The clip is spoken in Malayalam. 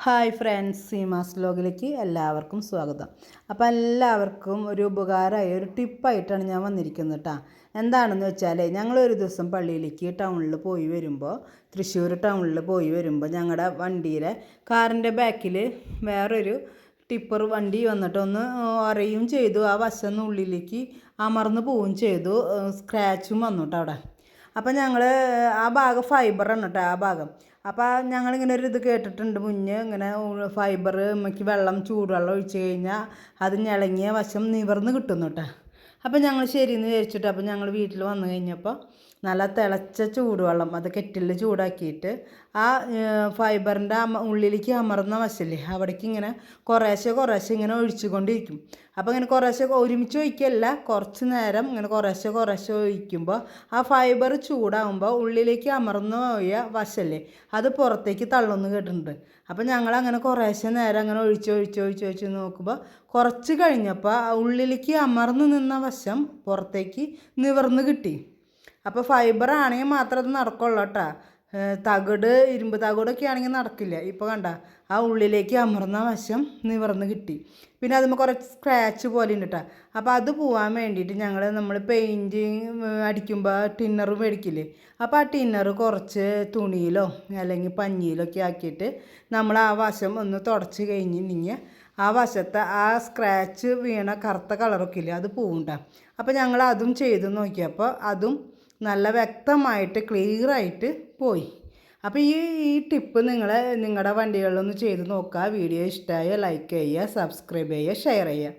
ഹായ് ഫ്രണ്ട്സ്, സീമാസ് വ്ലോഗിലേക്ക് എല്ലാവർക്കും സ്വാഗതം. അപ്പോൾ എല്ലാവർക്കും ഒരു ഉപകാരമായ ഒരു ടിപ്പായിട്ടാണ് ഞാൻ വന്നിരിക്കുന്നത് കേട്ടോ. എന്താണെന്ന് വെച്ചാൽ ഞങ്ങളൊരു ദിവസം പള്ളിയിലേക്ക് ടൗണിൽ പോയി വരുമ്പോൾ, തൃശ്ശൂർ ടൗണിൽ പോയി വരുമ്പോൾ ഞങ്ങളുടെ വണ്ടിയിലെ കാറിൻ്റെ ബാക്കിൽ വേറൊരു ടിപ്പർ വണ്ടി വന്നിട്ട് ഒന്ന് ഒരയും ചെയ്തു. ആ വശം ഉള്ളിലേക്ക് അമർന്ന് പോവുകയും ചെയ്തു. സ്ക്രാച്ചും വന്നു കേട്ടോ അവിടെ. അപ്പം ഞങ്ങൾ ആ ഭാഗം ഫൈബറാണ് കേട്ടോ, ആ ഭാഗം. അപ്പോൾ ഞങ്ങളിങ്ങനെ ഒരു ഇത് കേട്ടിട്ടുണ്ട് മുന്നേ, ഇങ്ങനെ ഫൈബർ നമുക്ക് ചൂടുവെള്ളം ഒഴിച്ച് കഴിഞ്ഞാൽ അത് ഞെളങ്ങിയ വശം നിവർന്ന് കിട്ടുന്നു കേട്ടോ. അപ്പോൾ ഞങ്ങൾ ശരിയെന്ന് വിചാരിച്ചിട്ട് അപ്പോൾ ഞങ്ങൾ വീട്ടിൽ വന്നു കഴിഞ്ഞപ്പോൾ നല്ല തിളച്ച ചൂടുവെള്ളം അത് കെറ്റിലിൽ ചൂടാക്കിയിട്ട് ആ ഫൈബറിൻ്റെ ഉള്ളിലേക്ക് അമർന്ന വശമില്ലേ അവിടേക്ക് ഇങ്ങനെ കുറേശ്ശെ ഇങ്ങനെ ഒഴിച്ചുകൊണ്ടിരിക്കും. അപ്പോൾ ഇങ്ങനെ കുറേശ്ശെ ഒരുമിച്ച് ഒഴിക്കല്ല, കുറച്ച് നേരം ഇങ്ങനെ കുറേശ്ശെ ഒഴിക്കുമ്പോൾ ആ ഫൈബർ ചൂടാകുമ്പോൾ ഉള്ളിലേക്ക് അമർന്നു പോയ വശമല്ലേ അത് പുറത്തേക്ക് തള്ളുന്നു കേട്ടിട്ടുണ്ട്. അപ്പോൾ ഞങ്ങളങ്ങനെ കുറേശ്ശെ നേരം അങ്ങനെ ഒഴിച്ച് നോക്കുമ്പോൾ കുറച്ച് കഴിഞ്ഞപ്പോൾ ഉള്ളിലേക്ക് അമർന്ന് നിന്ന വശം പുറത്തേക്ക് നിവർന്ന് കിട്ടി. അപ്പോൾ ഫൈബർ ആണെങ്കിൽ മാത്രം അത് നടക്കുള്ളൂ കേട്ടോ. ഇരുമ്പ് തകിടൊക്കെ ആണെങ്കിൽ നടക്കില്ല. ഇപ്പോൾ കണ്ട ആ ഉള്ളിലേക്ക് അമർന്ന വശം നിവർന്ന് കിട്ടി. പിന്നെ അതുമ്പോൾ കുറച്ച് സ്ക്രാച്ച് പോലെ ഉണ്ട് കേട്ടോ. അപ്പോൾ അത് പോകാൻ വേണ്ടിയിട്ട് നമ്മൾ പെയിൻറ്റ് അടിക്കുമ്പോൾ ടിന്നർ മേടിക്കില്ലേ, അപ്പോൾ ആ ടിന്നർ കുറച്ച് തുണിയിലോ അല്ലെങ്കിൽ പഞ്ഞിയിലോ ഒക്കെ ആക്കിയിട്ട് നമ്മൾ ആ വശം ഒന്ന് തുടച്ച് കഴിഞ്ഞിട്ടുണ്ടെങ്കിൽ ആ വശത്തെ ആ സ്ക്രാച്ച് വീണ കറുത്ത കളറൊക്കെ ഇല്ലേ അത് പോവുണ്ട. അപ്പോൾ ഞങ്ങൾ അതും ചെയ്ത് നോക്കിയപ്പോൾ അതും നല്ല വ്യക്തമായിട്ട് ക്ലിയറായിട്ട് പോയി. അപ്പോൾ ഈ ടിപ്പ് നിങ്ങളുടെ വണ്ടികളിലൊന്ന് ചെയ്ത് നോക്കുക. വീഡിയോ ഇഷ്ടമായ ലൈക്ക് ചെയ്യുക, സബ്സ്ക്രൈബ് ചെയ്യുക, ഷെയർ ചെയ്യുക.